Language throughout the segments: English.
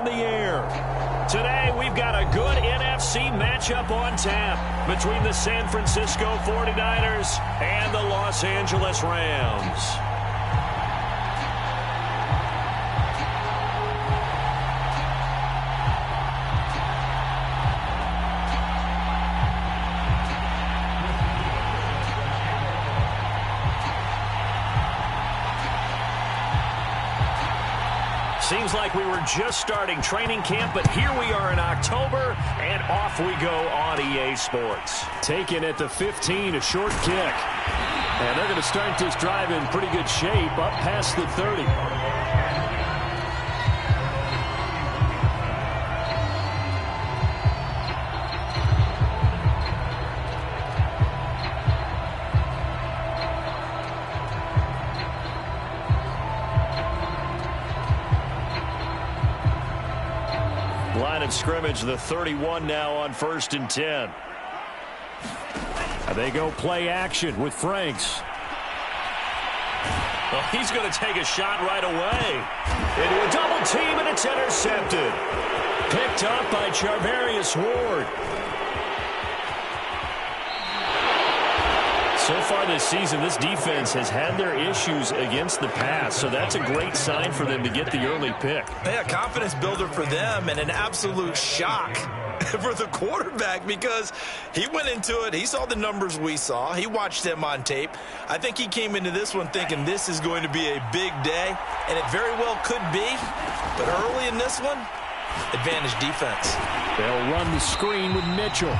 the air. Today, we've got a good NFC matchup on tap between the San Francisco 49ers and the Los Angeles Rams. Seems like we were just starting training camp, but here we are in October, and off we go on EA Sports. Taken at the 15, a short kick. And they're going to start this drive in pretty good shape, up past the 30. Line of scrimmage, the 31 now on 1st and 10. They go play action with Franks. Well, he's going to take a shot right away. Into a double team, and it's intercepted. Picked up by Charvarius Ward. So far this season, this defense has had their issues against the pass, so that's a great sign for them to get the early pick. Yeah, confidence builder for them and an absolute shock for the quarterback because he went into it. He saw the numbers we saw. He watched them on tape. I think he came into this one thinking this is going to be a big day, and it very well could be. But early in this one, advantage defense. They'll run the screen with Mitchell.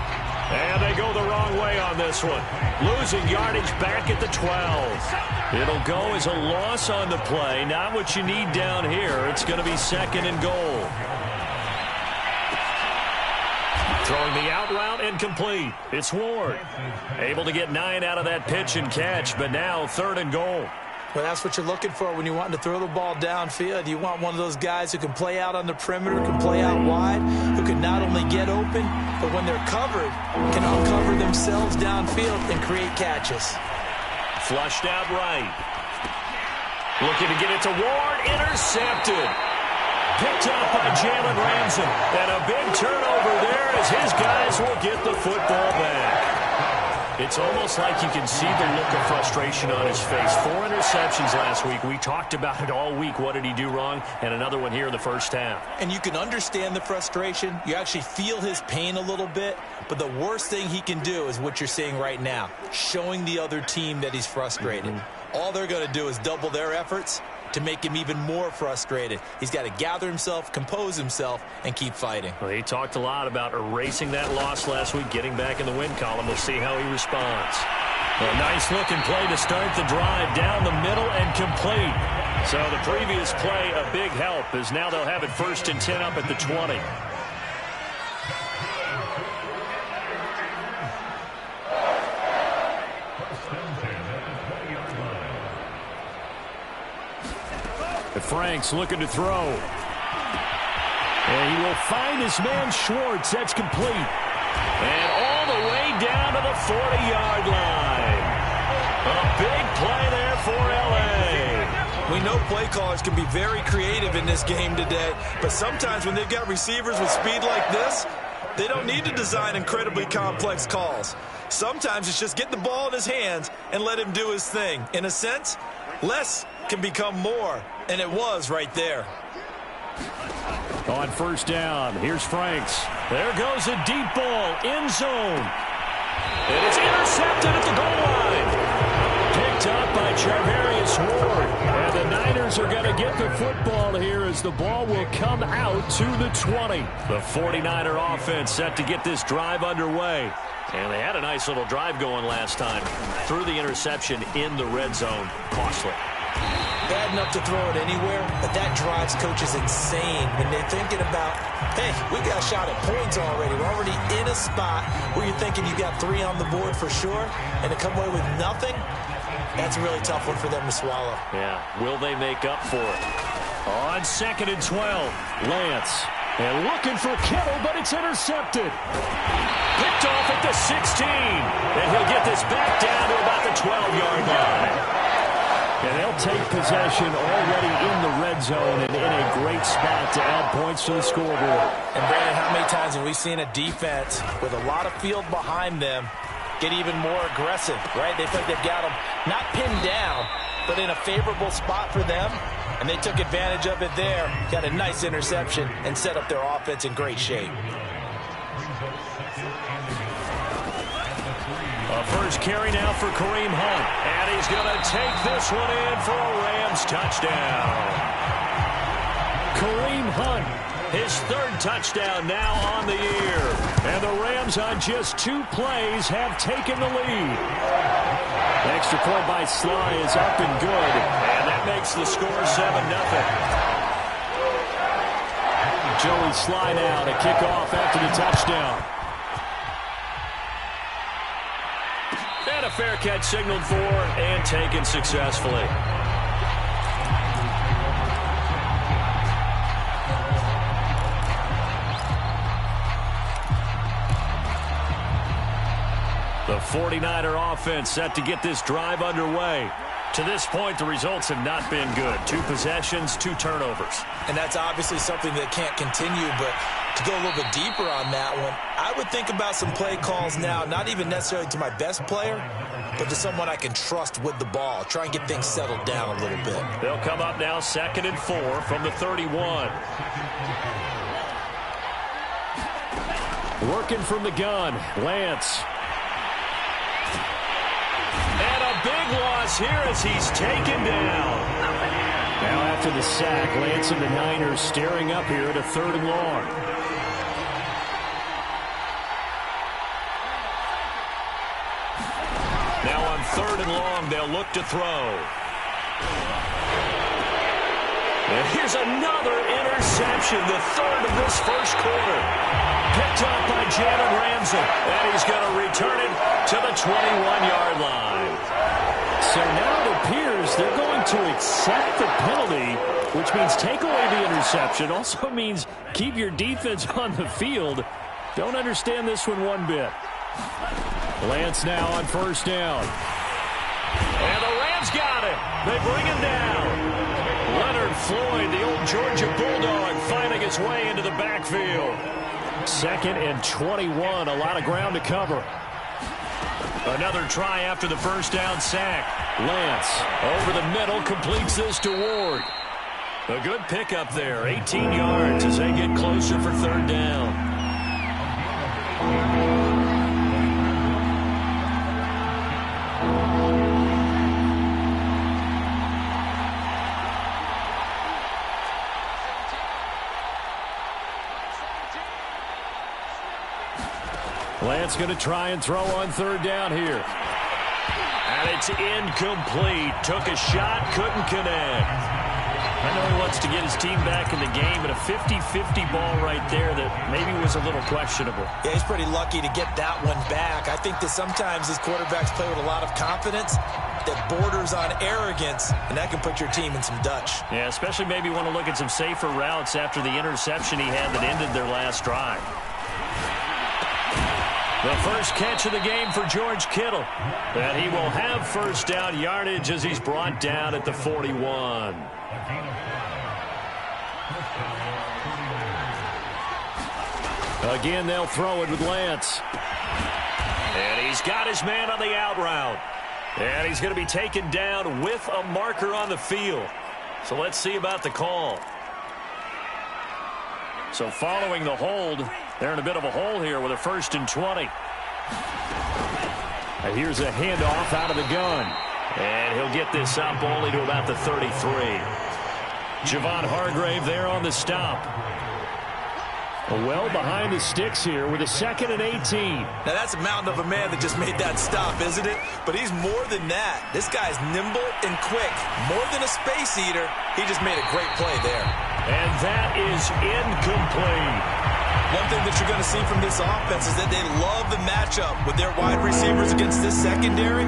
And they go the wrong way on this one. Losing yardage back at the 12. It'll go as a loss on the play. Not what you need down here. It's going to be 2nd and goal. Throwing the out route incomplete. It's Ward. Able to get 9 out of that pitch and catch, but now 3rd and goal. Well, that's what you're looking for when you want to throw the ball downfield. You want one of those guys who can play out on the perimeter, can play out wide, who can not only get open, but when they're covered, can uncover themselves downfield and create catches. Flushed out right. Looking to get it to Ward. Intercepted. Picked up by Jalen Ramsey. And a big turnover there as his guys will get the football back. It's almost like you can see the look of frustration on his face. 4 interceptions last week. We talked about it all week. What did he do wrong? And another one here in the first half. And you can understand the frustration. You actually feel his pain a little bit. But the worst thing he can do is what you're seeing right now, showing the other team that he's frustrated. All they're going to do is double their efforts to make him even more frustrated. He's got to gather himself, compose himself, and keep fighting. Well, he talked a lot about erasing that loss last week, getting back in the win column. We'll see how he responds. A nice-looking play to start the drive down the middle and complete. So the previous play, a big help, as now they'll have it 1st and 10 up at the 20. Franks looking to throw. And he will find his man Schwartz. That's complete. And all the way down to the 40-yard line. A big play there for L.A. We know play callers can be very creative in this game today, but sometimes when they've got receivers with speed like this, they don't need to design incredibly complex calls. Sometimes it's just get the ball in his hands and let him do his thing. In a sense, less can become more, and it was right there. On 1st down, here's Franks. There goes a deep ball, end zone. It is intercepted at the goal line. Picked up by Charvarius Ward. And the Niners are going to get the football here as the ball will come out to the 20. The 49er offense set to get this drive underway. And they had a nice little drive going last time. Threw the interception in the red zone. Costly. Bad enough to throw it anywhere, but that drives coaches insane when they're thinking about, hey, we got a shot at points already. We're already in a spot where you're thinking you got 3 on the board for sure, and to come away with nothing, that's a really tough one for them to swallow. Yeah, will they make up for it? On 2nd and 12, Lance. And looking for Kittle, but it's intercepted. Picked off at the 16. And he'll get this back down to about the 12-yard line. And they'll take possession already in the red zone and in a great spot to add points to the scoreboard. And Brandon, how many times have we seen a defense with a lot of field behind them get even more aggressive, right? They feel like they've got them not pinned down, but in a favorable spot for them, and they took advantage of it there, got a nice interception, and set up their offense in great shape. A first carry now for Kareem Hunt, and he's going to take this one in for a Rams touchdown. Kareem Hunt, his third touchdown now on the year, and the Rams on just 2 plays have taken the lead. Extra point by Sly is up and good, and that makes the score 7-0. Joey Sly now to kick off after the touchdown. And a fair catch signaled for and taken successfully. The 49er offense set to get this drive underway. To this point, the results have not been good. 2 possessions, 2 turnovers. And that's obviously something that can't continue, but to go a little bit deeper on that one, I would think about some play calls now, not even necessarily to my best player, but to someone I can trust with the ball. Try and get things settled down a little bit. They'll come up now 2nd and 4 from the 31. Working from the gun, Lance. And a big loss here as he's taken down. Now after the sack, Lance and the Niners staring up here at a 3rd and long. Now on 3rd and long, they'll look to throw. And here's another interception, the 3rd of this first quarter. Picked up by Jalen Ramsey, and he's going to return it to the 21-yard line. So now it appears they're going to accept the penalty, which means take away the interception. Also means keep your defense on the field. Don't understand this one bit. Lance now on 1st down. And the Rams got him. They bring him down. Leonard Floyd, the old Georgia Bulldog, finding his way into the backfield. 2nd and 21, a lot of ground to cover. Another try after the first down sack. Lance over the middle, completes this to Ward. A good pickup there, 18 yards as they get closer for 3rd down. Lance going to try and throw on 3rd down here. And it's incomplete. Took a shot, couldn't connect. I know he wants to get his team back in the game, but a 50-50 ball right there that maybe was a little questionable. Yeah, he's pretty lucky to get that one back. I think that sometimes these quarterbacks play with a lot of confidence that borders on arrogance, and that can put your team in some Dutch. Yeah, especially maybe want to look at some safer routes after the interception he had that ended their last drive. The first catch of the game for George Kittle. And he will have 1st down yardage as he's brought down at the 41. Again, they'll throw it with Lance. And he's got his man on the out route. And he's going to be taken down with a marker on the field. So let's see about the call. So following the hold, they're in a bit of a hole here with a 1st and 20. And here's a handoff out of the gun. And he'll get this up only to about the 33. Javon Hargrave there on the stop. Well behind the sticks here with a 2nd and 18. Now that's a mountain of a man that just made that stop, isn't it? But he's more than that. This guy's nimble and quick. More than a space eater, he just made a great play there. And that is incomplete. One thing that you're going to see from this offense is that they love the matchup with their wide receivers against this secondary.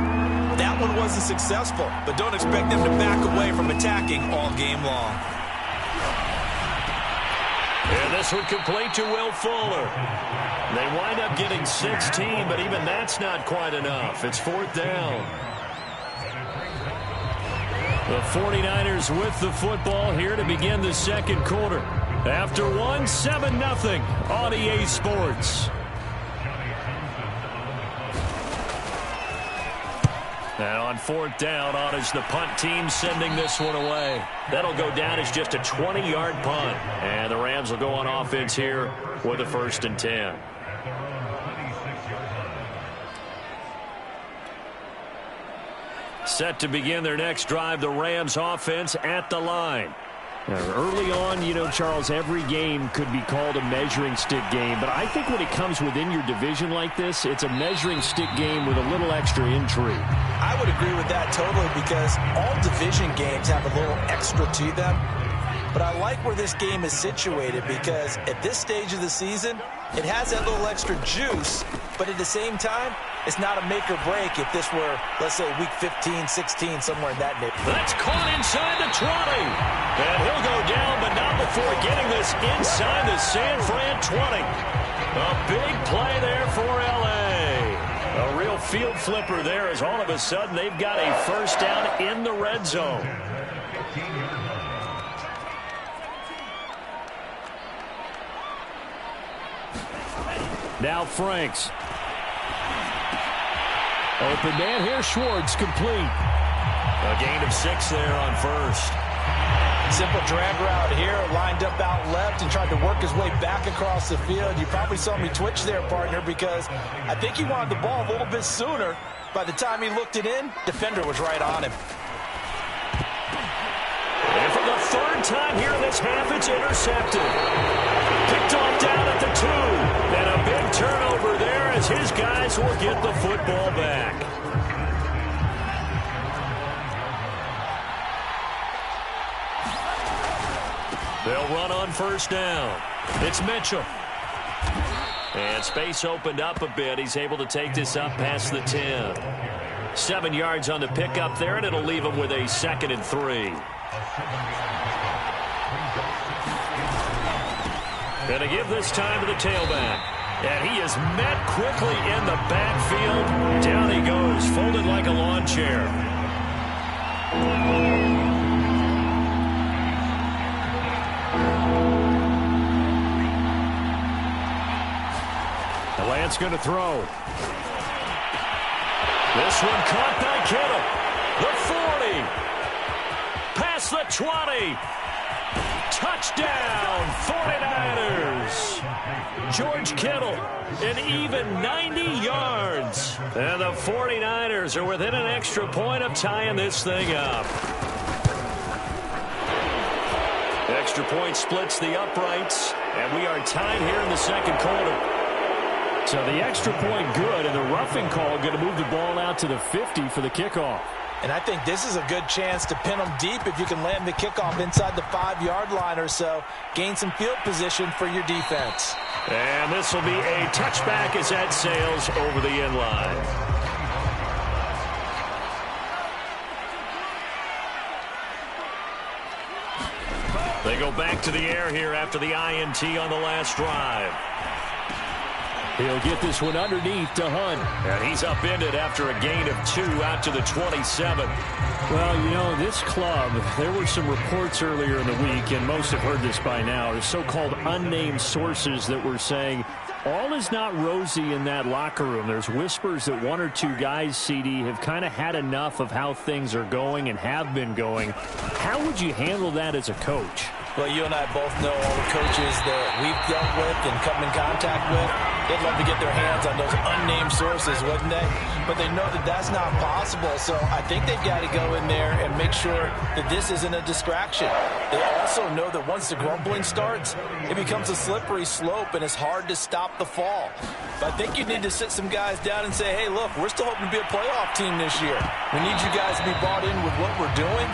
That one wasn't successful, but don't expect them to back away from attacking all game long. And this would complete to Will Fuller. They wind up getting 16, but even that's not quite enough. It's 4th down. The 49ers with the football here to begin the second quarter. After one, 7-0 on EA Sports. And on fourth down, on is the punt team sending this one away. That'll go down as just a 20-yard punt. And the Rams will go on offense here with a 1st and 10. Set to begin their next drive, the Rams offense at the line. Now, early on, you know, Charles, every game could be called a measuring stick game. But I think when it comes within your division like this, it's a measuring stick game with a little extra intrigue. I would agree with that totally because all division games have a little extra to them. But I like where this game is situated because at this stage of the season, it has that little extra juice. But at the same time, it's not a make or break if this were, let's say, week 15, 16, somewhere in that neighborhood. That's caught inside the 20. And he'll go down, but not before getting this inside the San Fran 20. A big play there for L.A. A real field flipper there as all of a sudden they've got a 1st down in the red zone. Now Franks. Open man here, Schwartz, complete. A gain of 6 there on 1st. Simple drag route here, lined up out left and tried to work his way back across the field. You probably saw me twitch there, partner, because I think he wanted the ball a little bit sooner. By the time he looked it in, defender was right on him. And for the 3rd time here in this half, it's intercepted. Picked off down at the 2. And a big turnover there as his guys will get the football back. They'll run on 1st down. It's Mitchell. And space opened up a bit. He's able to take this up past the 10. 7 yards on the pickup there, and it'll leave him with a 2nd and 3. Going to give this time to the tailback. And he is met quickly in the backfield. Down he goes, folded like a lawn chair. The Lance going to throw. This one caught by Kittle. The 40. Past the 20. Touchdown, 49ers. George Kittle, an even 90 yards. And the 49ers are within an extra point of tying this thing up. Extra point splits the uprights, and we are tied here in the second quarter. So the extra point good, and the roughing call going to move the ball out to the 50 for the kickoff. And I think this is a good chance to pin them deep if you can land the kickoff inside the 5-yard line or so. Gain some field position for your defense. And this will be a touchback as that sails over the end line. They go back to the air here after the INT on the last drive. He'll get this one underneath to Hunt. And he's upended after a gain of 2 out to the 27. Well, you know, this club, there were some reports earlier in the week, and most have heard this by now, the so-called unnamed sources that were saying all is not rosy in that locker room. There's whispers that 1 or 2 guys, CD, have kind of had enough of how things are going and have been going. How would you handle that as a coach? Well, you and I both know all the coaches that we've dealt with and come in contact with. They'd love to get their hands on those unnamed sources, wouldn't they? But they know that that's not possible. So I think they've got to go in there and make sure that this isn't a distraction. They also know that once the grumbling starts, it becomes a slippery slope and it's hard to stop the fall. But I think you need to sit some guys down and say, hey, look, we're still hoping to be a playoff team this year. We need you guys to be bought in with what we're doing.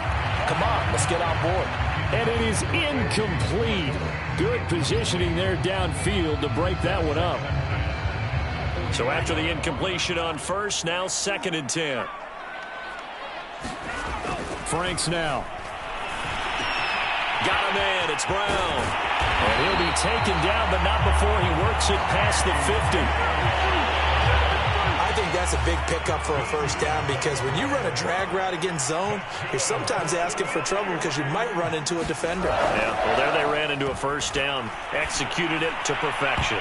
Come on, let's get on board. And it is incomplete. Good positioning there downfield to break that one up. So after the incompletion on 1st, now 2nd and 10. Franks now. Got him in. It's Brown. And he'll be taken down, but not before he works it past the 50. I think that's a big pickup for a first down because when you run a drag route against zone, you're sometimes asking for trouble because you might run into a defender. Yeah, well, there they ran into a first down. Executed it to perfection.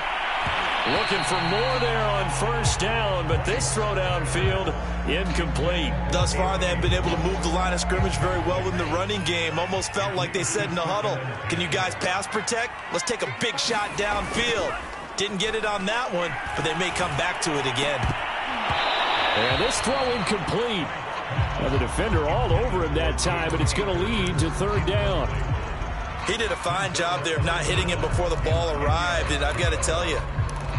Looking for more there on first down, but this throw downfield, incomplete. Thus far, they have been able to move the line of scrimmage very well in the running game. Almost felt like they said in the huddle, can you guys pass protect? Let's take a big shot downfield. Didn't get it on that one, but they may come back to it again. And this throw incomplete. Well, the defender all over him that time, but it's going to lead to third down. He did a fine job there of not hitting it before the ball arrived, and I've got to tell you,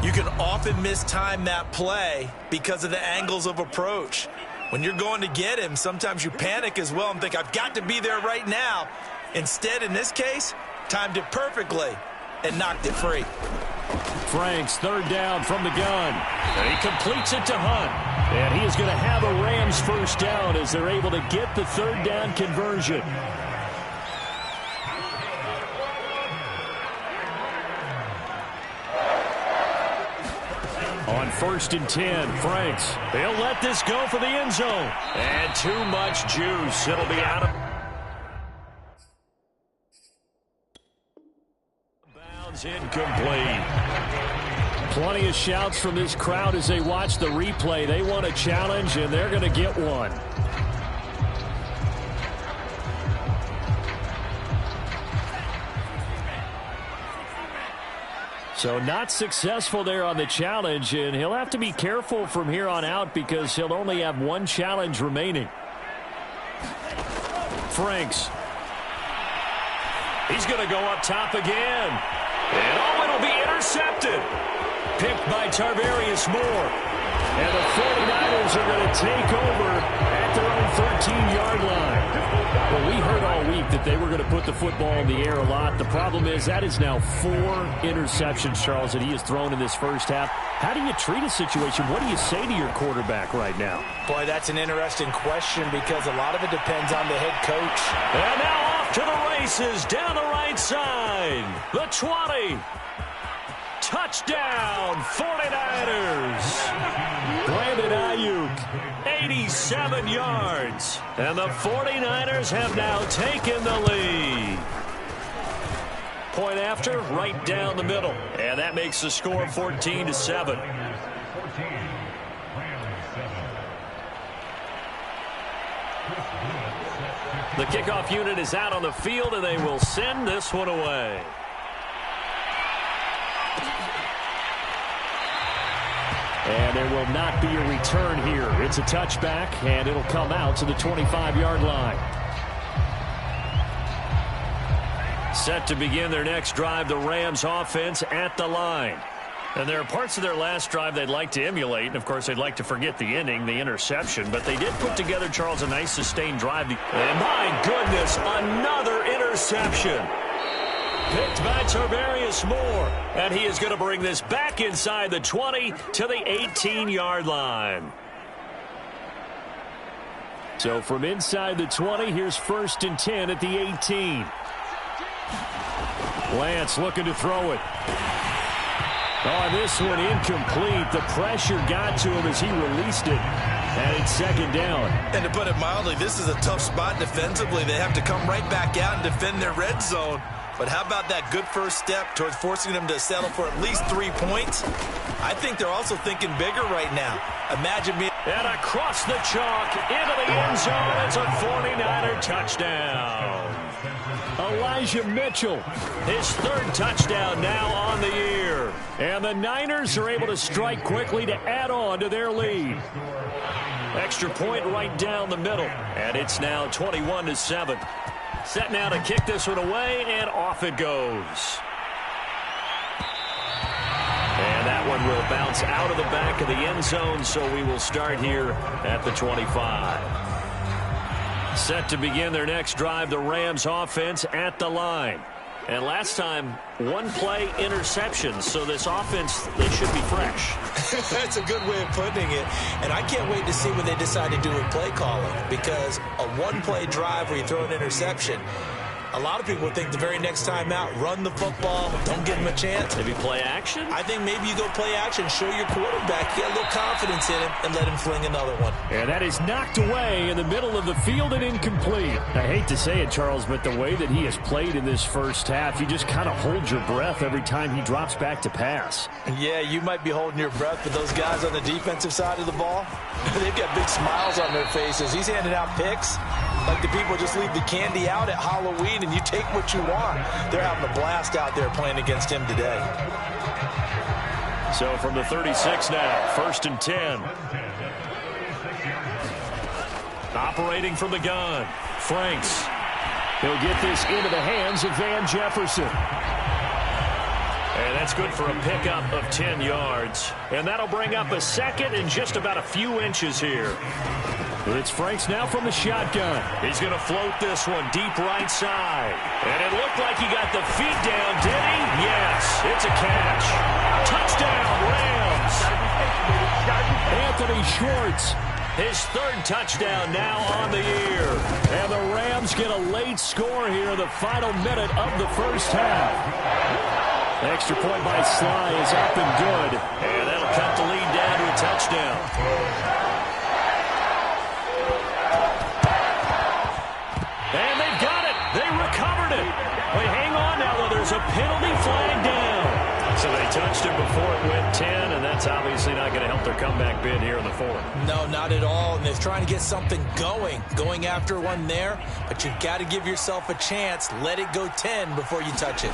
you can often mistime that play because of the angles of approach. When you're going to get him, sometimes you panic as well and think, I've got to be there right now. Instead, in this case, timed it perfectly and knocked it free. Franks, third down from the gun. And he completes it to Hunt. And he is going to have a Rams first down as they're able to get the third down conversion. On 1st and 10, Franks. They'll let this go for the end zone. And too much juice. It'll be out of bounds, incomplete. Plenty of shouts from this crowd as they watch the replay. They want a challenge, and they're going to get one. So not successful there on the challenge, and he'll have to be careful from here on out because he'll only have one challenge remaining. Franks. He's going to go up top again. And oh, it'll be intercepted. Picked by Tarvarius Moore. And the 49ers are going to take over at their own 13-yard line. Well, we heard all week that they were going to put the football in the air a lot. The problem is that is now 4 interceptions, Charles, that he has thrown in this first half. How do you treat a situation? What do you say to your quarterback right now? Boy, that's an interesting question because a lot of it depends on the head coach. And now off to the races down the right side. The 20. Touchdown, 49ers. Brandon Ayuk, 87 yards. And the 49ers have now taken the lead. Point after, right down the middle. And that makes the score 14-7. The kickoff unit is out on the field, and they will send this one away. And there will not be a return here. It's a touchback, and it'll come out to the 25-yard line. Set to begin their next drive, the Rams offense at the line. And there are parts of their last drive they'd like to emulate. And, of course, they'd like to forget the ending, the interception. But they did put together, Charles, a nice sustained drive. And, my goodness, another interception. Picked by Tarvarius Moore. And he is going to bring this back inside the 20 to the 18-yard line. So from inside the 20, here's 1st and 10 at the 18. Lance looking to throw it. Oh, this one incomplete. The pressure got to him as he released it. And it's 2nd down. And to put it mildly, this is a tough spot defensively. They have to come right back out and defend their red zone. But how about that good first step towards forcing them to settle for at least 3 points? I think they're also thinking bigger right now. Imagine me. And across the chalk into the end zone. It's a 49er touchdown. Elijah Mitchell. His 3rd touchdown now on the year. And the Niners are able to strike quickly to add on to their lead. Extra point right down the middle. And it's now 21-7. Set now to kick this one away, and off it goes. And that one will bounce out of the back of the end zone, so we will start here at the 25. Set to begin their next drive, the Rams offense at the line. And last time, 1 play interception, so this offense, they should be fresh. That's a good way of putting it. And I can't wait to see what they decide to do with play calling, because a 1-play drive where you throw an interception, A lot of people think the very next time out, run the football, don't give him a chance. Maybe play action? I think maybe you go play action, show your quarterback, get a little confidence in him, and let him fling another one. And that is knocked away in the middle of the field and incomplete. I hate to say it, Charles, but the way that he has played in this first half, you just kind of hold your breath every time he drops back to pass. Yeah, you might be holding your breath, but those guys on the defensive side of the ball, they've got big smiles on their faces. He's handing out picks like the people just leave the candy out at Halloween and you take what you want. They're having a blast out there playing against him today. So from the 36 now, 1st and 10. Operating from the gun, Franks. He'll get this into the hands of Van Jefferson. And that's good for a pickup of 10 yards. And that'll bring up a second and just about a few inches here. It's Franks now from the shotgun. He's going to float this one deep right side. And it looked like he got the feet down, did he? Yes, it's a catch. Touchdown, Rams. Anthony Schwartz, his 3rd touchdown now on the year. And the Rams get a late score here in the final minute of the first half. The extra point by Sly is up and good. And that'll cut the lead down to a touchdown. And they've got it. They recovered it. Wait, hang on now, though. There's a penalty flag down. So they touched him before it went 10, and that's obviously not going to help their comeback bid here in the 4th. No, not at all. And they're trying to get something going after one there. But you've got to give yourself a chance. Let it go 10 before you touch it.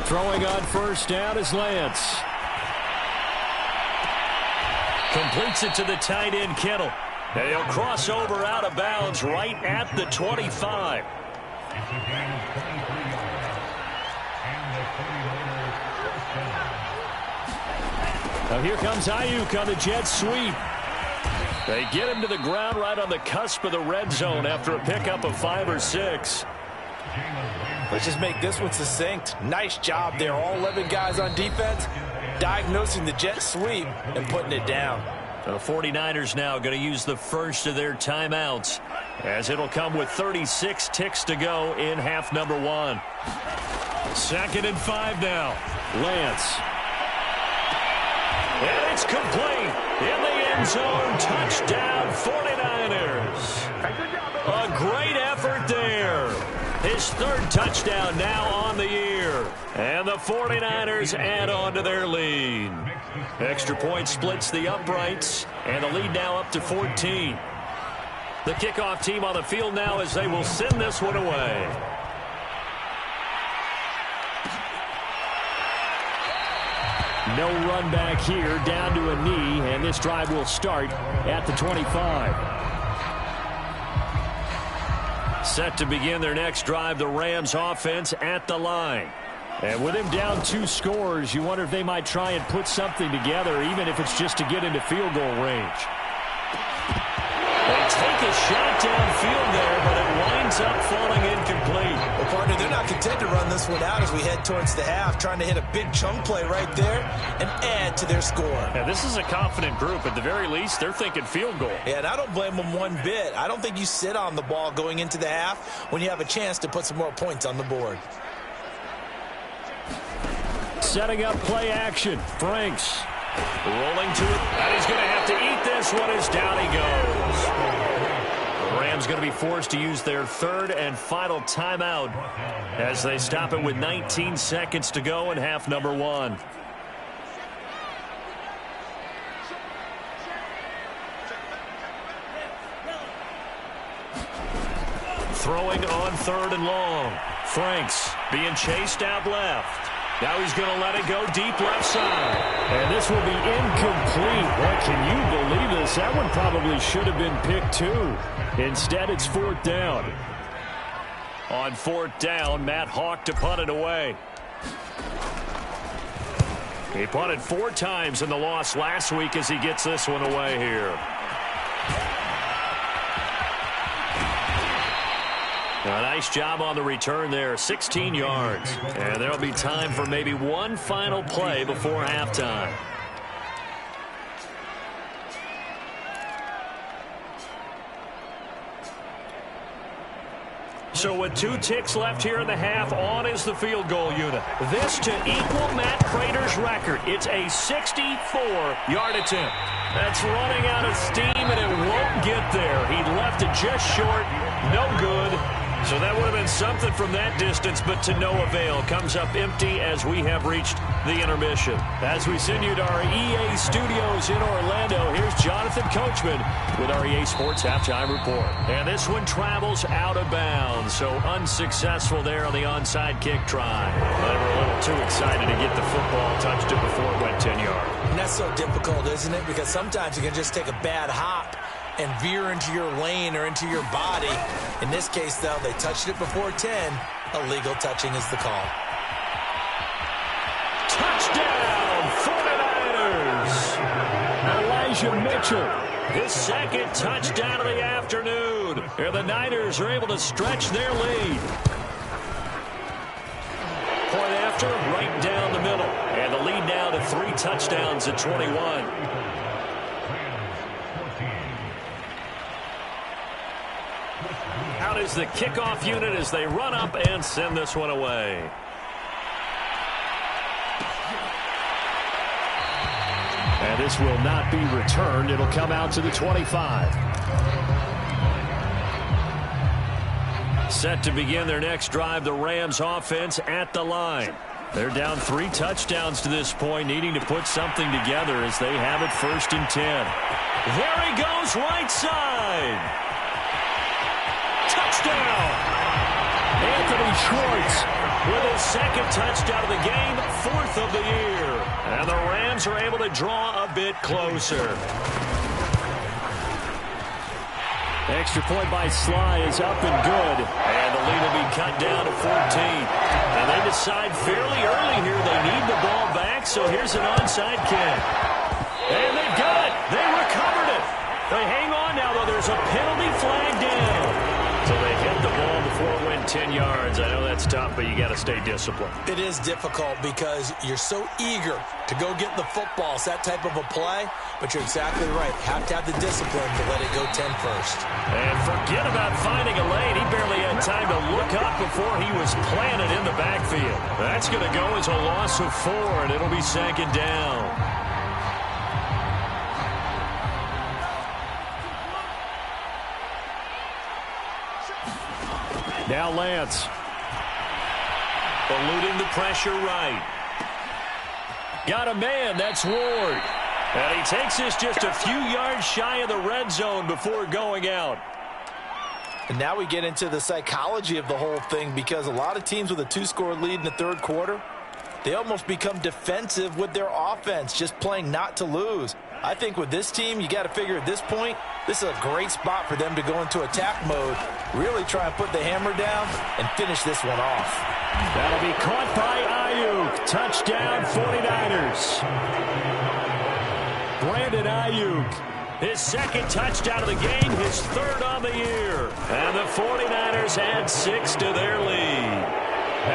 Throwing on 1st down is Lance. Completes it to the tight end, Kittle. And he'll cross over out of bounds right at the 25. Now here comes Ayuk on the jet sweep. They get him to the ground right on the cusp of the red zone after a pickup of 5 or 6. Let's just make this one succinct. Nice job there. All 11 guys on defense diagnosing the jet sweep and putting it down. The 49ers now going to use the first of their timeouts as it'll come with 36 ticks to go in half number 1. 2nd and 5 now. Lance. And it's complete. In the end zone. Touchdown 49ers. A great effort there. His 3rd touchdown now on the year. And the 49ers add on to their lead. Extra point splits the uprights. And the lead now up to 14. The kickoff team on the field now as they will send this one away. No run back here, down to a knee, and this drive will start at the 25. Set to begin their next drive, the Rams offense at the line. And with him down 2 scores, you wonder if they might try and put something together, even if it's just to get into field goal range. They take a shot downfield there, but it winds up falling incomplete. Well, partner, they're not content to run this one out as we head towards the half, trying to hit a big chunk play right there and add to their score. Yeah, this is a confident group. At the very least, they're thinking field goal. Yeah, and I don't blame them one bit. I don't think you sit on the ball going into the half when you have a chance to put some more points on the board. Setting up play action. Franks rolling to it. And he's going to have to eat this one as down he goes. The Rams going to be forced to use their 3rd and final timeout as they stop it with 19 seconds to go in half number 1. Throwing on 3rd and long. Franks being chased out left. Now he's going to let it go deep left side. And this will be incomplete. Boy, can you believe this? That one probably should have been picked 2. Instead, it's 4th down. On 4th down, Matt Hawk to punt it away. He punted 4 times in the loss last week as he gets this one away here. A nice job on the return there, 16 yards. And there'll be time for maybe one final play before halftime. So with 2 ticks left here in the half, on is the field goal unit. This to equal Matt Prater's record. It's a 64-yard attempt. That's running out of steam, and it won't get there. He left it just short. No good. So that would have been something from that distance, but to no avail. Comes up empty as we have reached the intermission. As we send you to our EA studios in Orlando, here's Jonathan Coachman with our EA Sports Halftime Report. And this one travels out of bounds, so unsuccessful there on the onside kick try. They were a little too excited to get the football, touched it before it went 10 yards. And that's so difficult, isn't it? Because sometimes you can just take a bad hop and veer into your lane or into your body. In this case, though, they touched it before 10. Illegal touching is the call. Touchdown, 49ers! Elijah Mitchell, his second touchdown of the afternoon. Here the Niners are able to stretch their lead. Point after, right down the middle. And the lead now to 3 touchdowns at 21. Out is the kickoff unit as they run up and send this one away. And this will not be returned. It'll come out to the 25. Set to begin their next drive, the Rams offense at the line. They're down 3 touchdowns to this point, needing to put something together as they have it 1st and 10. There he goes, right side. Touchdown! Anthony Schwartz with his 2nd touchdown of the game, 4th of the year. And the Rams are able to draw a bit closer. Extra point by Sly is up and good. And the lead will be cut down to 14. And they decide fairly early here they need the ball back, so here's an onside kick. And they've got it. They recovered it. They hang on now, though. There's a penalty flag down. So they hit the ball before it went 10 yards. I know that's tough, but you got to stay disciplined. It is difficult because you're so eager to go get the football. It's that type of a play, but you're exactly right. Have to have the discipline to let it go 10 first. And forget about finding a lane. He barely had time to look up before he was planted in the backfield. That's going to go as a loss of 4, and it'll be 2nd down. Now Lance. Eluding the pressure right. Got a man, that's Ward. And he takes this just a few yards shy of the red zone before going out. And now we get into the psychology of the whole thing, because a lot of teams with a 2-score lead in the 3rd quarter, they almost become defensive with their offense, just playing not to lose. I think with this team, you got to figure at this point, this is a great spot for them to go into attack mode, really try and put the hammer down and finish this one off. That'll be caught by Ayuk. Touchdown, 49ers. Brandon Ayuk, his 2nd touchdown of the game, his 3rd on the year. And the 49ers add 6 to their lead.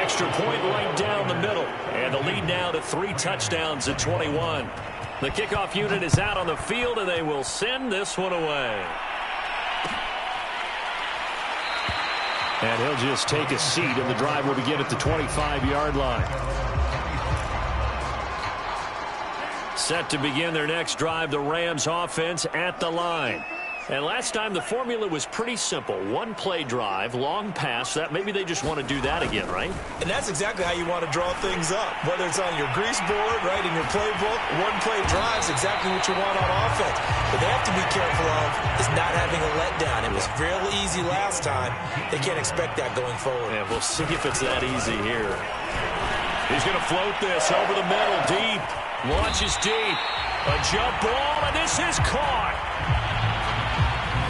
Extra point right down the middle. And the lead now to 3 touchdowns at 21. The kickoff unit is out on the field, and they will send this one away. And he'll just take a seat, and the drive will begin at the 25-yard line. Set to begin their next drive, the Rams offense at the line. And last time the formula was pretty simple. 1-play drive, long pass. That maybe they just want to do that again, right? And that's exactly how you want to draw things up. Whether it's on your grease board, right, in your playbook, 1-play drive is exactly what you want on offense. But they have to be careful of is not having a letdown. It was real easy last time. They can't expect that going forward. Yeah, we'll see if it's that easy here. He's going to float this over the middle, deep. Launches deep. A jump ball, and this is caught.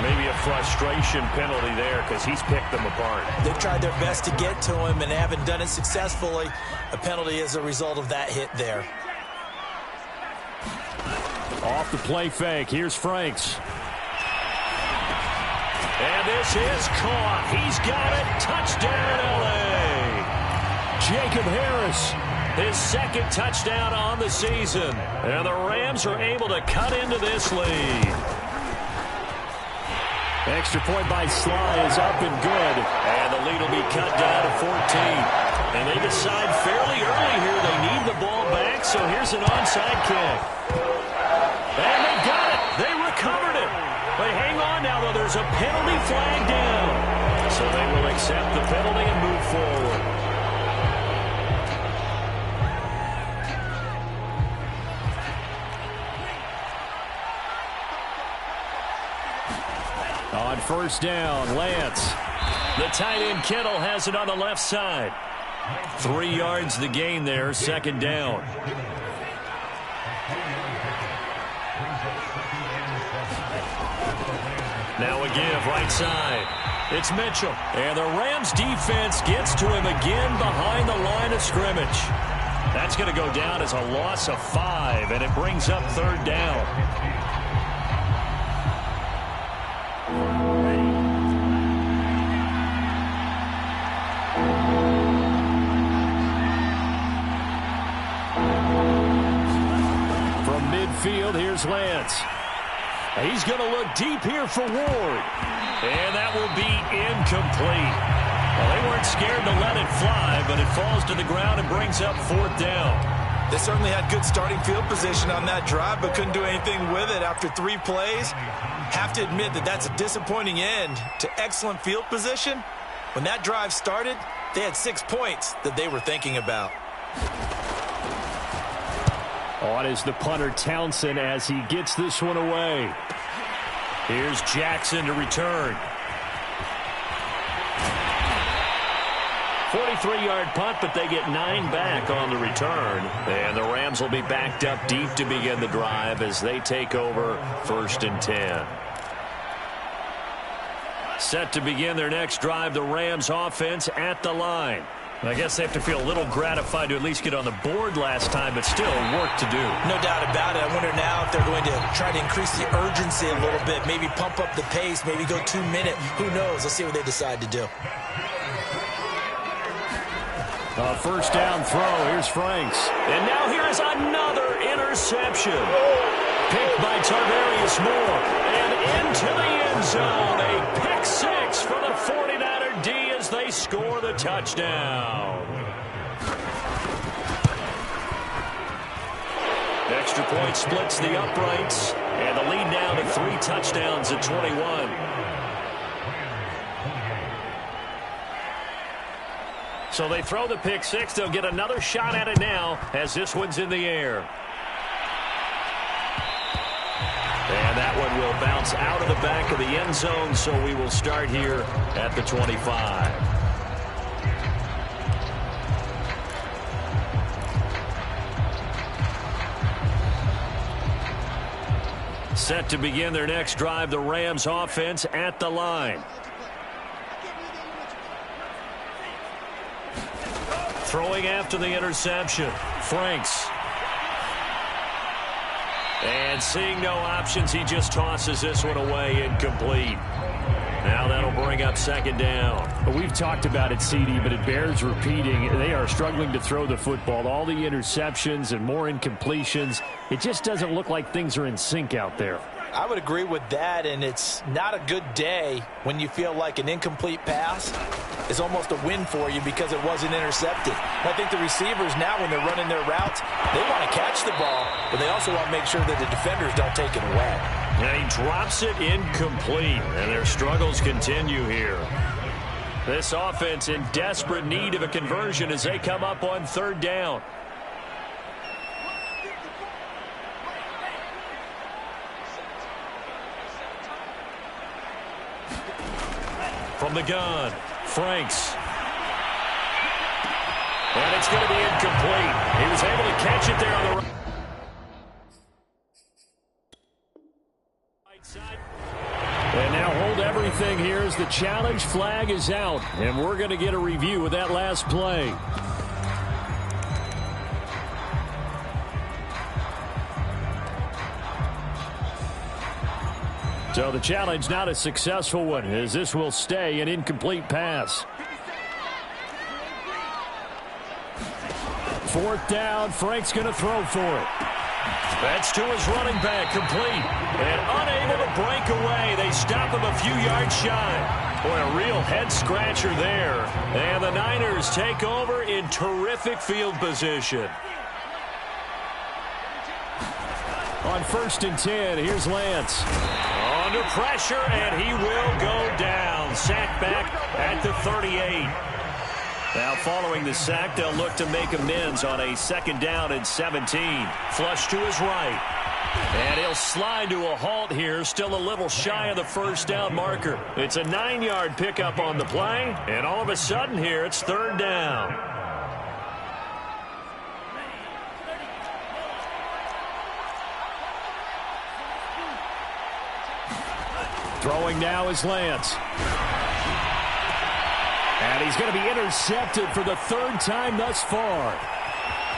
Maybe a frustration penalty there because he's picked them apart. They've tried their best to get to him and haven't done it successfully. A penalty as a result of that hit there. Off the play fake. Here's Franks. And this is caught. He's got it. Touchdown, L.A. Jacob Harris, his 2nd touchdown on the season. And the Rams are able to cut into this lead. Extra point by Sly is up and good. And the lead will be cut down to 14. And they decide fairly early here they need the ball back, so here's an onside kick. And they got it. They recovered it. They hang on now, though. There's a penalty flag down. So they will accept the penalty and move forward. On first down, Lance. The tight end Kittle has it on the left side. 3 yards the gain there, second down. Now a give right side. It's Mitchell. And the Rams defense gets to him again behind the line of scrimmage. That's going to go down as a loss of 5, and it brings up third down. From midfield, here's Lance. He's going to look deep here for Ward. And that will be incomplete. Well, they weren't scared to let it fly, but it falls to the ground and brings up fourth down. They certainly had good starting field position on that drive, but couldn't do anything with it after 3 plays. Have to admit that that's a disappointing end to excellent field position. When that drive started, they had 6 points that they were thinking about. On is the punter Townsend as he gets this one away. Here's Jackson to return. 43-yard punt, but they get 9 back on the return. And the Rams will be backed up deep to begin the drive as they take over first and 10. Set to begin their next drive, the Rams offense at the line. I guess they have to feel a little gratified to at least get on the board last time, but still work to do. No doubt about it. I wonder now if they're going to try to increase the urgency a little bit, maybe pump up the pace, maybe go 2 minute. Who knows? Let's see what they decide to do. First down throw. Here's Franks. And now here is another interception. Picked by Tarvarius Moore. And into the end zone. A pick 6 for the 49er D as they score the touchdown. Extra point splits the uprights. And the lead now to 3 touchdowns at 21. So they throw the pick 6. They'll get another shot at it now as this one's in the air. And that one will bounce out of the back of the end zone, so we will start here at the 25. Set to begin their next drive, the Rams offense at the line. Throwing after the interception, Franks. And seeing no options, he just tosses this one away, incomplete. Now that'll bring up second down. We've talked about it, CD, but it bears repeating. They are struggling to throw the football. All the interceptions and more incompletions. It just doesn't look like things are in sync out there. I would agree with that, and it's not a good day when you feel like an incomplete pass is almost a win for you because it wasn't intercepted. I think the receivers now, when they're running their routes, they want to catch the ball, but they also want to make sure that the defenders don't take it away. And he drops it incomplete, and their struggles continue here. This offense in desperate need of a conversion as they come up on third down. From the gun, Franks. And it's going to be incomplete. He was able to catch it there on the right side. And now hold everything here as the challenge flag is out. And we're going to get a review of that last play. So the challenge not a successful one, as this will stay an incomplete pass. Fourth down, Frank's going to throw for it. That's to his running back, complete. And unable to break away. They stop him a few yards shy. Boy, a real head-scratcher there. And the Niners take over in terrific field position. On 1st and 10, here's Lance. Under pressure, and he will go down. Sacked back at the 38. Now, following the sack, they'll look to make amends on a 2nd down and 17. Flush to his right. And he'll slide to a halt here, still a little shy of the 1st down marker. It's a 9-yard pickup on the play, and all of a sudden here, it's 3rd down. Throwing now is Lance. And he's going to be intercepted for the 3rd time thus far.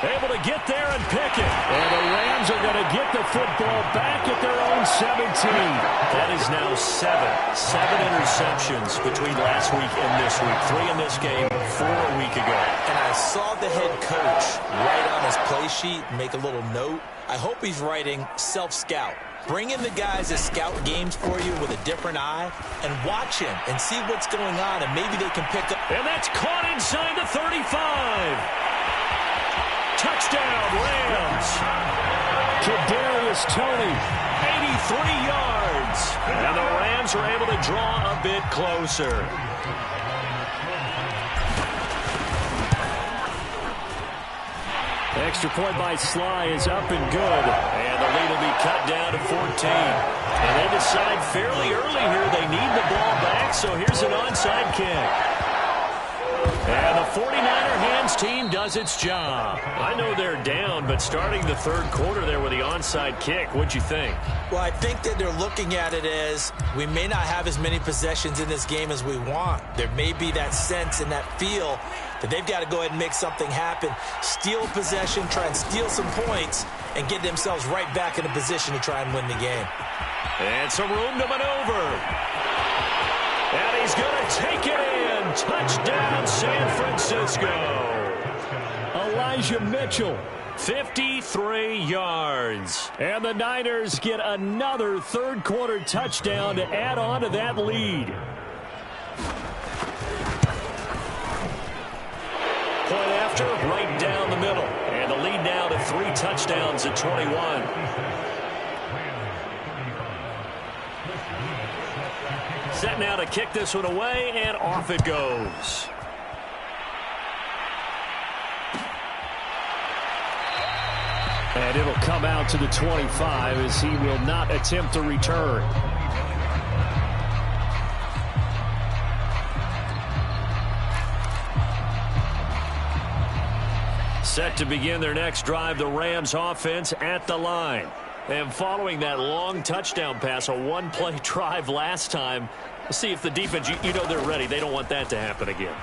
Able to get there and pick it. And the Rams are going to get the football back at their own 17. That is now 7 interceptions between last week and this week. 3 in this game, 4 a week ago. And I saw the head coach write on his play sheet, make a little note. I hope he's writing self-scout. Bring in the guys that scout games for you with a different eye and watch him and see what's going on, and maybe they can pick up. And that's caught inside the 35. Touchdown, Rams. Kadarius Toney, 83 yards. And the Rams are able to draw a bit closer. Extra point by Sly is up and good. And the lead will be cut down to 14. And they decide fairly early here they need the ball back, so here's an onside kick. And the 49er hands team does its job. I know they're down, but starting the 3rd quarter there with the onside kick, what'd you think? Well, I think that they're looking at it as we may not have as many possessions in this game as we want. There may be that sense and that feel that they've got to go ahead and make something happen. Steal possession, try and steal some points, and get themselves right back in a position to try and win the game. And some room to maneuver. And he's going to take it in. Touchdown, San Francisco. Elijah Mitchell, 53 yards. And the Niners get another 3rd quarter touchdown to add on to that lead. Point after, right down the middle. And the lead now to 3 touchdowns at 21. Set now to kick this one away, and off it goes. And it'll come out to the 25 as he will not attempt to return. Set to begin their next drive, the Rams offense at the line. And following that long touchdown pass, a 1-play drive last time, we'll see if the defense, you know they're ready. They don't want that to happen again.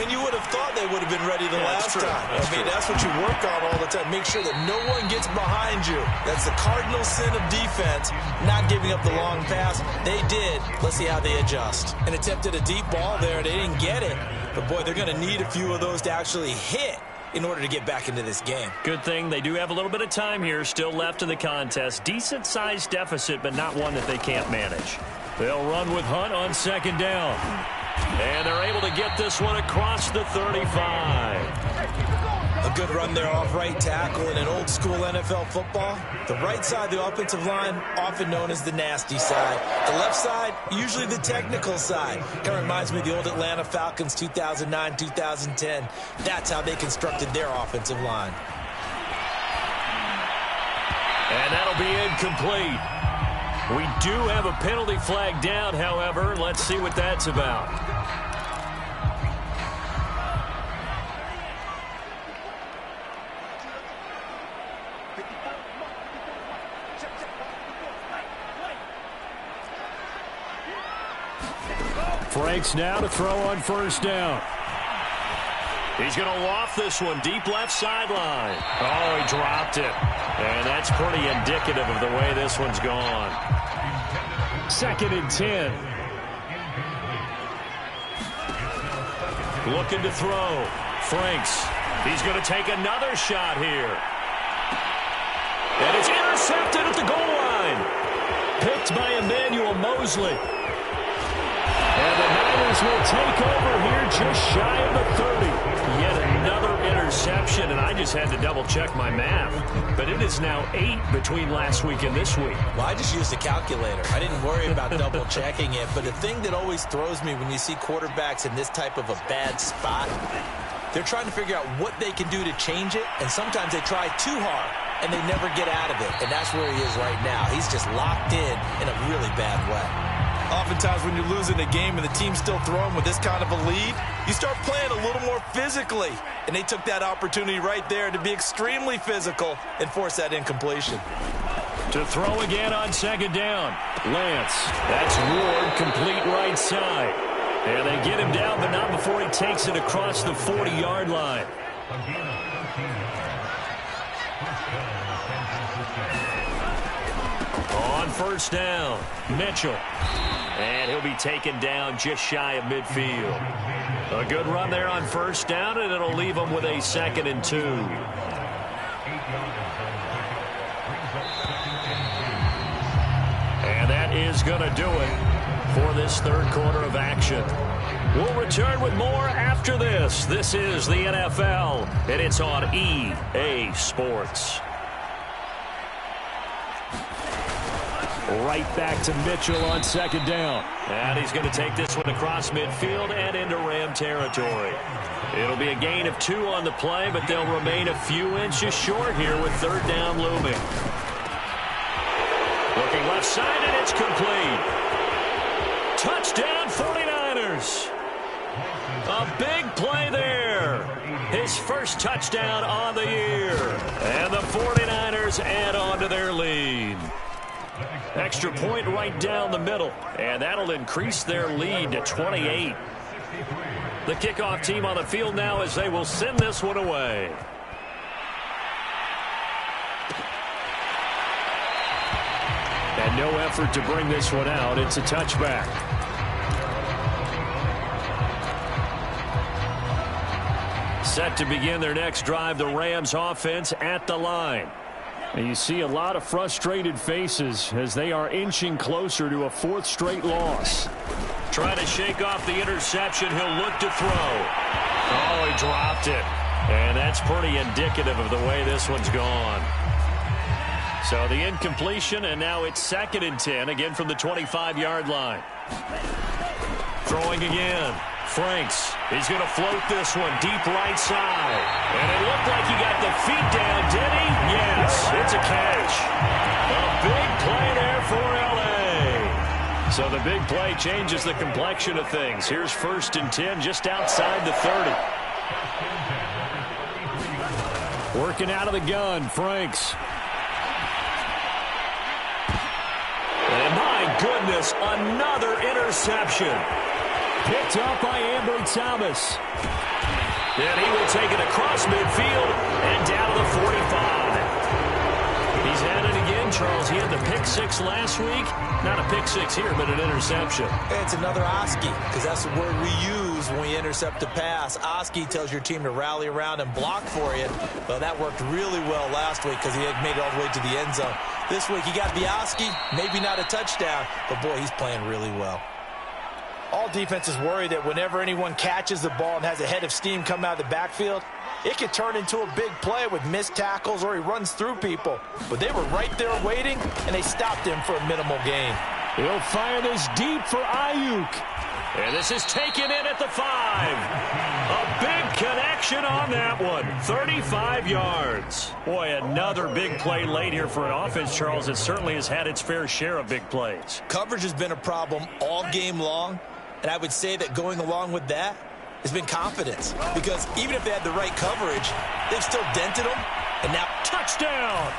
And you would have thought they would have been ready the last time. That's what you work on all the time. Make sure that no one gets behind you. That's the cardinal sin of defense, not giving up the long pass. They did. Let's see how they adjust. And attempted a deep ball there. They didn't get it. But, boy, they're going to need a few of those to actually hit in order to get back into this game. Good thing they do have a little bit of time here still left in the contest. Decent-sized deficit, but not one that they can't manage. They'll run with Hunt on 2nd down. And they're able to get this one across the 35. A good run there off right tackle in an old-school NFL football. The right side, the offensive line, often known as the nasty side. The left side, usually the technical side. Kind of reminds me of the old Atlanta Falcons 2009, 2010. That's how they constructed their offensive line. And that'll be incomplete. We do have a penalty flag down, however. Let's see what that's about. Franks now to throw on 1st down. He's going to loft this one deep left sideline. Oh, he dropped it. And that's pretty indicative of the way this one's gone. 2nd and 10. Looking to throw. Franks. He's going to take another shot here. And it's intercepted at the goal line. Picked by Emmanuel Mosley. And the Niners will take over here just shy of the 30. Yet another interception, and I just had to double-check my math. But it is now 8 between last week and this week. Well, I just used a calculator. I didn't worry about double-checking it. But the thing that always throws me when you see quarterbacks in this type of a bad spot, they're trying to figure out what they can do to change it, and sometimes they try too hard, and they never get out of it. And that's where he is right now. He's just locked in a really bad way. Oftentimes when you're losing a game and the team's still throwing with this kind of a lead, you start playing a little more physically. And they took that opportunity right there to be extremely physical and force that incompletion. To throw again on second down. Lance. That's Ward, complete right side. And they get him down, but not before he takes it across the 40-yard line. On first down, Mitchell. And he'll be taken down just shy of midfield. A good run there on first down, and it'll leave him with a 2nd and 2. And that is going to do it for this third quarter of action. We'll return with more after this. This is the NFL, and it's on EA Sports. Right back to Mitchell on second down. And he's going to take this one across midfield and into Ram territory. It'll be a gain of 2 on the play, but they'll remain a few inches short here with third down looming. Looking left side, and it's complete. Touchdown 49ers. A big play there. His first touchdown on the year. And the 49ers add on to their lead. Extra point right down the middle, and that'll increase their lead to 28. The kickoff team on the field now as they will send this one away. And no effort to bring this one out. It's a touchback. Set to begin their next drive, the Rams offense at the line. And you see a lot of frustrated faces as they are inching closer to a 4th straight loss. Trying to shake off the interception. He'll look to throw. Oh, he dropped it. And that's pretty indicative of the way this one's gone. So the incompletion, and now it's 2nd and 10, again from the 25-yard line. Throwing again. Franks. He's going to float this one deep right side. And it looked like he got the feet down, did he? Yes, it's a catch. A big play there for L.A. So the big play changes the complexion of things. Here's 1st and 10 just outside the 30. Working out of the gun, Franks. And my goodness, another interception. Picked up by Ambry Thomas. And he will take it across midfield and down to the 45. He's had it again, Charles. He had the pick 6 last week. Not a pick 6 here, but an interception. It's another Oski, because that's the word we use when we intercept a pass. Oski tells your team to rally around and block for you. Well, that worked really well last week because he had made it all the way to the end zone. This week he got the Oski, maybe not a touchdown, but boy, he's playing really well. All defenses worry that whenever anyone catches the ball and has a head of steam come out of the backfield, it could turn into a big play with missed tackles or he runs through people. But they were right there waiting, and they stopped him for a minimal gain. He'll fire this deep for Ayuk. And this is taken in at the 5. A big connection on that one. 35 yards. Boy, another big play late here for an offense, Charles, that certainly has had its fair share of big plays. Coverage has been a problem all game long. And I would say that going along with that has been confidence. Because even if they had the right coverage, they've still dented them. And now, touchdown!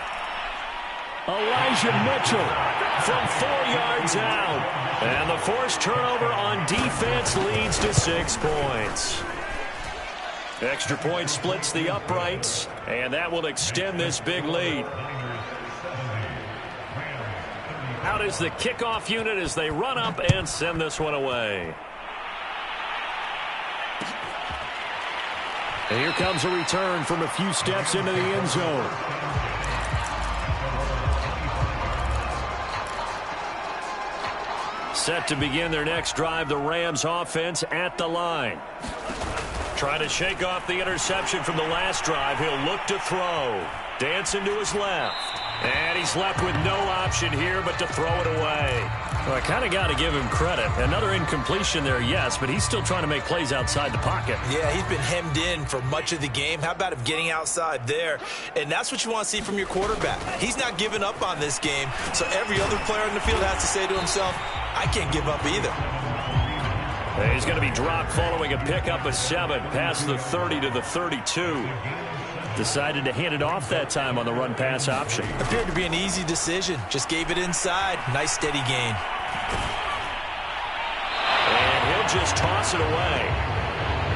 Elijah Mitchell from 4 yards out. And the forced turnover on defense leads to 6 points. Extra point splits the uprights, and that will extend this big lead. Out is the kickoff unit as they run up and send this one away. And here comes a return from a few steps into the end zone. Set to begin their next drive, the Rams offense at the line. Trying to shake off the interception from the last drive. He'll look to throw. Dancing to his left. And he's left with no option here but to throw it away. Well, I kind of got to give him credit. Another incompletion there, yes, but he's still trying to make plays outside the pocket. Yeah, he's been hemmed in for much of the game. How about him getting outside there? And that's what you want to see from your quarterback. He's not giving up on this game, so every other player in the field has to say to himself, I can't give up either. He's going to be dropped following a pickup of 7 past the 30 to the 32. Decided to hand it off that time on the run-pass option. Appeared to be an easy decision. Just gave it inside. Nice, steady gain. And he'll just toss it away.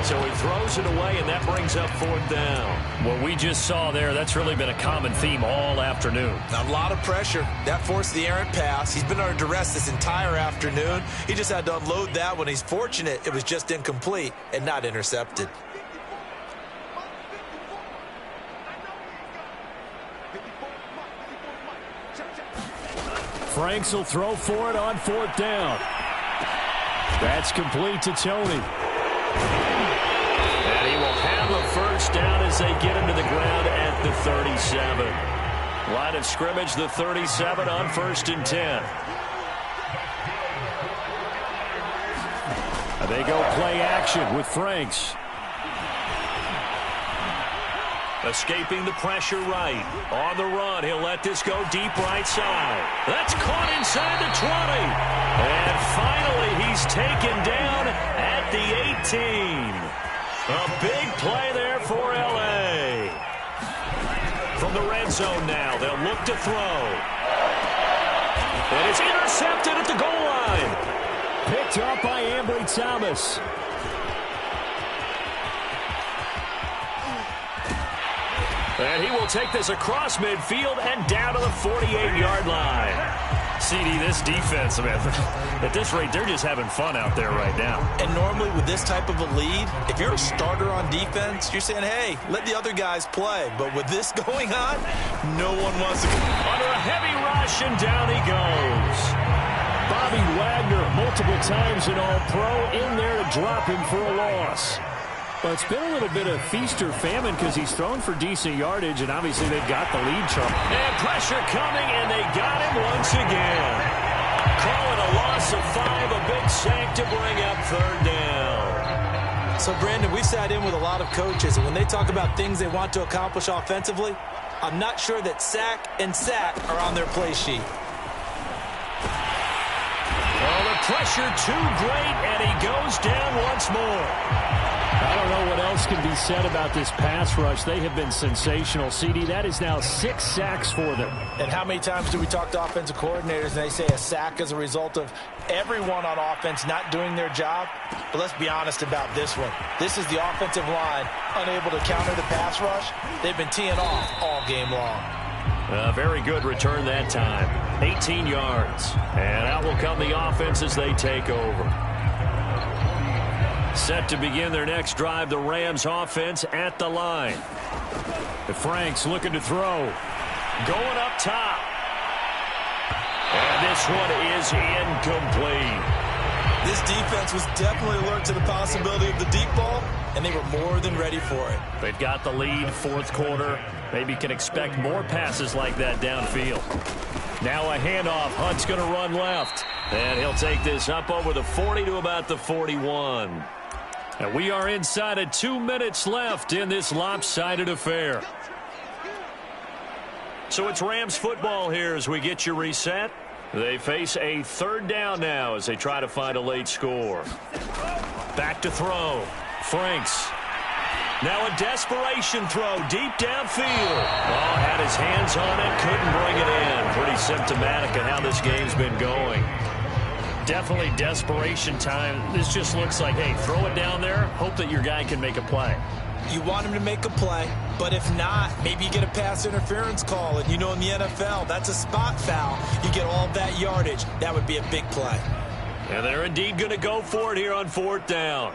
So he throws it away, and that brings up 4th down. What we just saw there, that's really been a common theme all afternoon. A lot of pressure. That forced the errant pass. He's been under duress this entire afternoon. He just had to unload that one. He's fortunate it was just incomplete and not intercepted. Franks will throw for it on 4th down. That's complete to Tony. And he will have a first down as they get him to the ground at the 37. Line of scrimmage, the 37 on 1st and 10. They go play action with Franks. Escaping the pressure right. On the run, he'll let this go deep right side. That's caught inside the 20. And finally, he's taken down at the 18. A big play there for L.A. From the red zone now, they'll look to throw. And it's intercepted at the goal line. Picked up by Ambry Thomas. And he will take this across midfield and down to the 48-yard line. CD, this defense, man, at this rate, they're just having fun out there right now. And normally with this type of a lead, if you're a starter on defense, you're saying, hey, let the other guys play. But with this going on, no one wants to go. Under a heavy rush, and down he goes. Bobby Wagner, multiple times an All-Pro, in there to drop him for a loss. Well, it's been a little bit of feast or famine because he's thrown for decent yardage, and obviously they've got the lead, Charles. And pressure coming, and they got him once again. Call it a loss of 5, a big sack to bring up 3rd down. So, Brandon, we've sat in with a lot of coaches, and when they talk about things they want to accomplish offensively, I'm not sure that sack and sack are on their play sheet. Well, the pressure too great, and he goes down once more. I don't know what else can be said about this pass rush. They have been sensational. CD, that is now 6 sacks for them. And how many times do we talk to offensive coordinators and they say a sack is a result of everyone on offense not doing their job? But let's be honest about this one. This is the offensive line unable to counter the pass rush. They've been teeing off all game long. A very good return that time. 18 yards. And out will come the offense as they take over. Set to begin their next drive, the Rams offense at the line. Franks looking to throw. Going up top. And this one is incomplete. This defense was definitely alert to the possibility of the deep ball, and they were more than ready for it. They've got the lead, 4th quarter. Maybe can expect more passes like that downfield. Now a handoff. Hunt's going to run left. And he'll take this up over the 40 to about the 41. And we are inside of 2 minutes left in this lopsided affair. So it's Rams football here as we get you reset. They face a 3rd down now as they try to find a late score. Back to throw. Franks. Now a desperation throw deep downfield. Oh, had his hands on it, couldn't bring it in. Pretty symptomatic of how this game's been going. Definitely desperation time. This just looks like, hey, throw it down there, hope that your guy can make a play. You want him to make a play, but if not, maybe you get a pass interference call. And you know in the NFL, that's a spot foul. You get all that yardage. That would be a big play. And they're indeed going to go for it here on 4th down.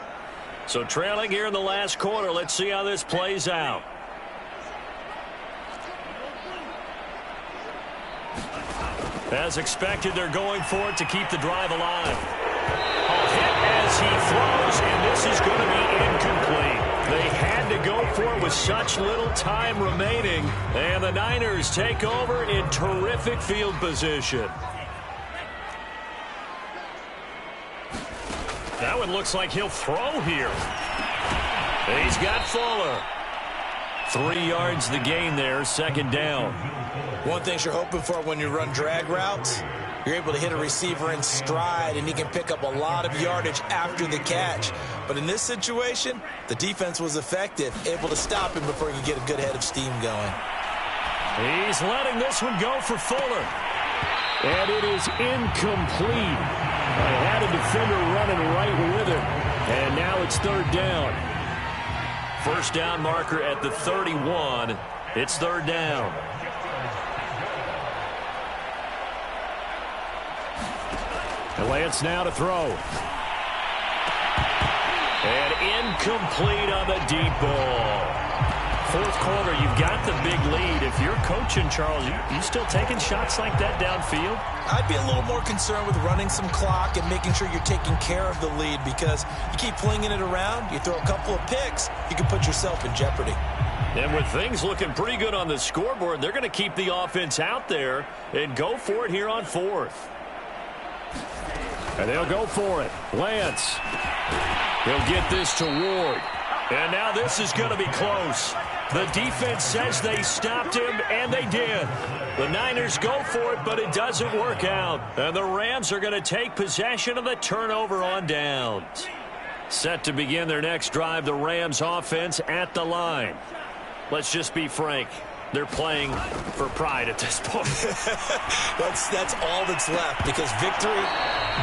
So trailing here in the last quarter, let's see how this plays out. As expected, they're going for it to keep the drive alive. A hit as he throws, and this is going to be incomplete. They had to go for it with such little time remaining, and the Niners take over in terrific field position. That one looks like he'll throw here. He's got Fuller. 3 yards the gain there, second down. One thing you're hoping for when you run drag routes, you're able to hit a receiver in stride, and he can pick up a lot of yardage after the catch. But in this situation, the defense was effective, able to stop him before he could get a good head of steam going. He's letting this one go for Fuller. And it is incomplete. They had a defender running right with him. And now it's third down. First down marker at the 31. It's third down. And Lance now to throw. And incomplete on the deep ball. Fourth quarter, you've got the big lead. If you're coaching, Charles, you still taking shots like that downfield? I'd be a little more concerned with running some clock and making sure you're taking care of the lead, because you keep flinging it around, you throw a couple of picks, you can put yourself in jeopardy. And with things looking pretty good on the scoreboard, they're going to keep the offense out there and go for it here on fourth. And they'll go for it. Lance. He'll get this to Ward. And now this is going to be close. The defense says they stopped him, and they did. The Niners go for it, but it doesn't work out. And the Rams are going to take possession of the turnover on downs. Set to begin their next drive, the Rams offense at the line. Let's just be frank. They're playing for pride at this point. That's all that's left, because victory,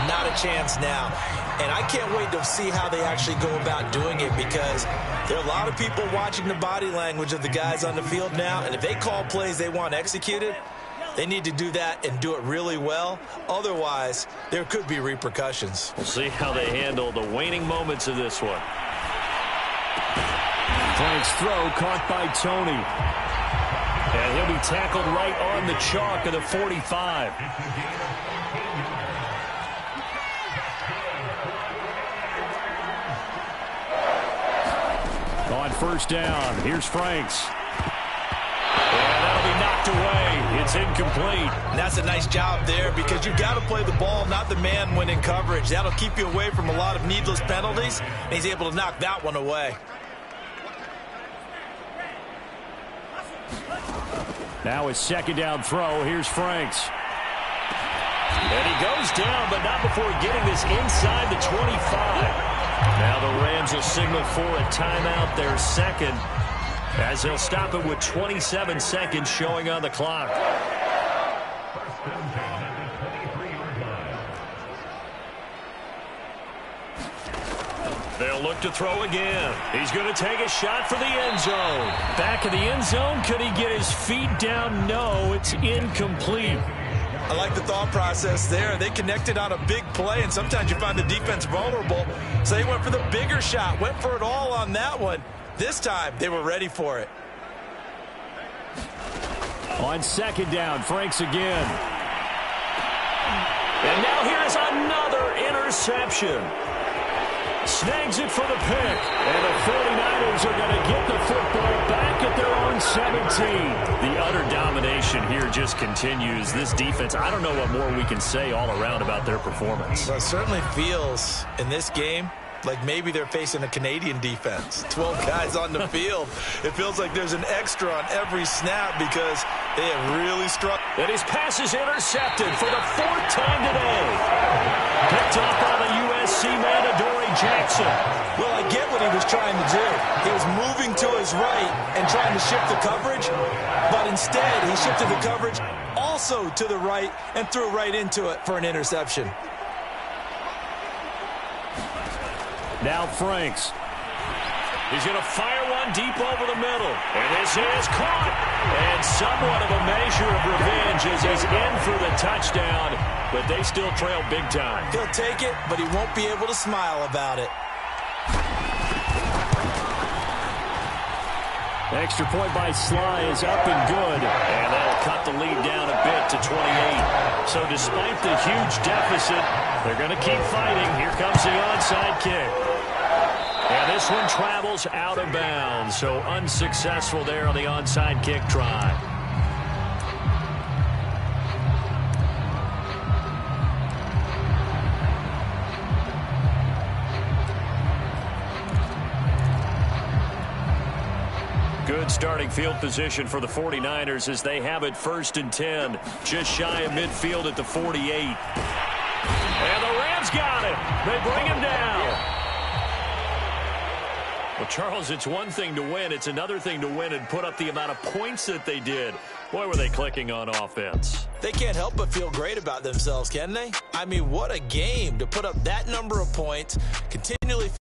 not a chance now. And I can't wait to see how they actually go about doing it, because there are a lot of people watching the body language of the guys on the field now, and if they call plays they want executed, they need to do that and do it really well. Otherwise, there could be repercussions. We'll see how they handle the waning moments of this one. Frank's throw caught by Tony. And he'll be tackled right on the chalk of the 45. On first down, here's Franks. And that'll be knocked away. It's incomplete. And that's a nice job there, because you've got to play the ball, not the man when in coverage. That'll keep you away from a lot of needless penalties, and he's able to knock that one away. Now it's second down throw. Here's Franks. And he goes down, but not before getting this inside the 25. Now the Rams will signal for a timeout, their second, as they'll stop it with 27 seconds showing on the clock. They'll look to throw again. He's going to take a shot for the end zone. Back of the end zone. Could he get his feet down? No, it's incomplete. I like the thought process there. They connected on a big play, and sometimes you find the defense vulnerable. So they went for the bigger shot, went for it all on that one. This time, they were ready for it. On second down, Franks again. And now here's another interception. Snags it for the pick. And the 49ers are going to get the football back at their own 17. The utter domination here just continues. This defense, I don't know what more we can say all around about their performance. Well, it certainly feels in this game like maybe they're facing a Canadian defense. 12 guys on the field. It feels like there's an extra on every snap, because they have really struggled. And his pass is intercepted for the fourth time today. Picked up by the USC man, Adoree Jackson. Well, I get what he was trying to do. He was moving to his right and trying to shift the coverage, but instead he shifted the coverage also to the right and threw right into it for an interception. Now Franks. He's going to fire one deep over the middle. And this is caught. And somewhat of a measure of revenge as he's in for the touchdown. But they still trail big time. He'll take it, but he won't be able to smile about it. Extra point by Sly is up and good. And that'll cut the lead down a bit to 28. So despite the huge deficit, they're going to keep fighting. Here comes the onside kick. And this one travels out of bounds, so unsuccessful there on the onside kick try. Good starting field position for the 49ers as they have it 1st and 10, just shy of midfield at the 48. And the Rams got it. They bring him down. Well, Charles, it's one thing to win. It's another thing to win and put up the amount of points that they did. Boy, were they clicking on offense. They can't help but feel great about themselves, can they? I mean, what a game to put up that number of points, continually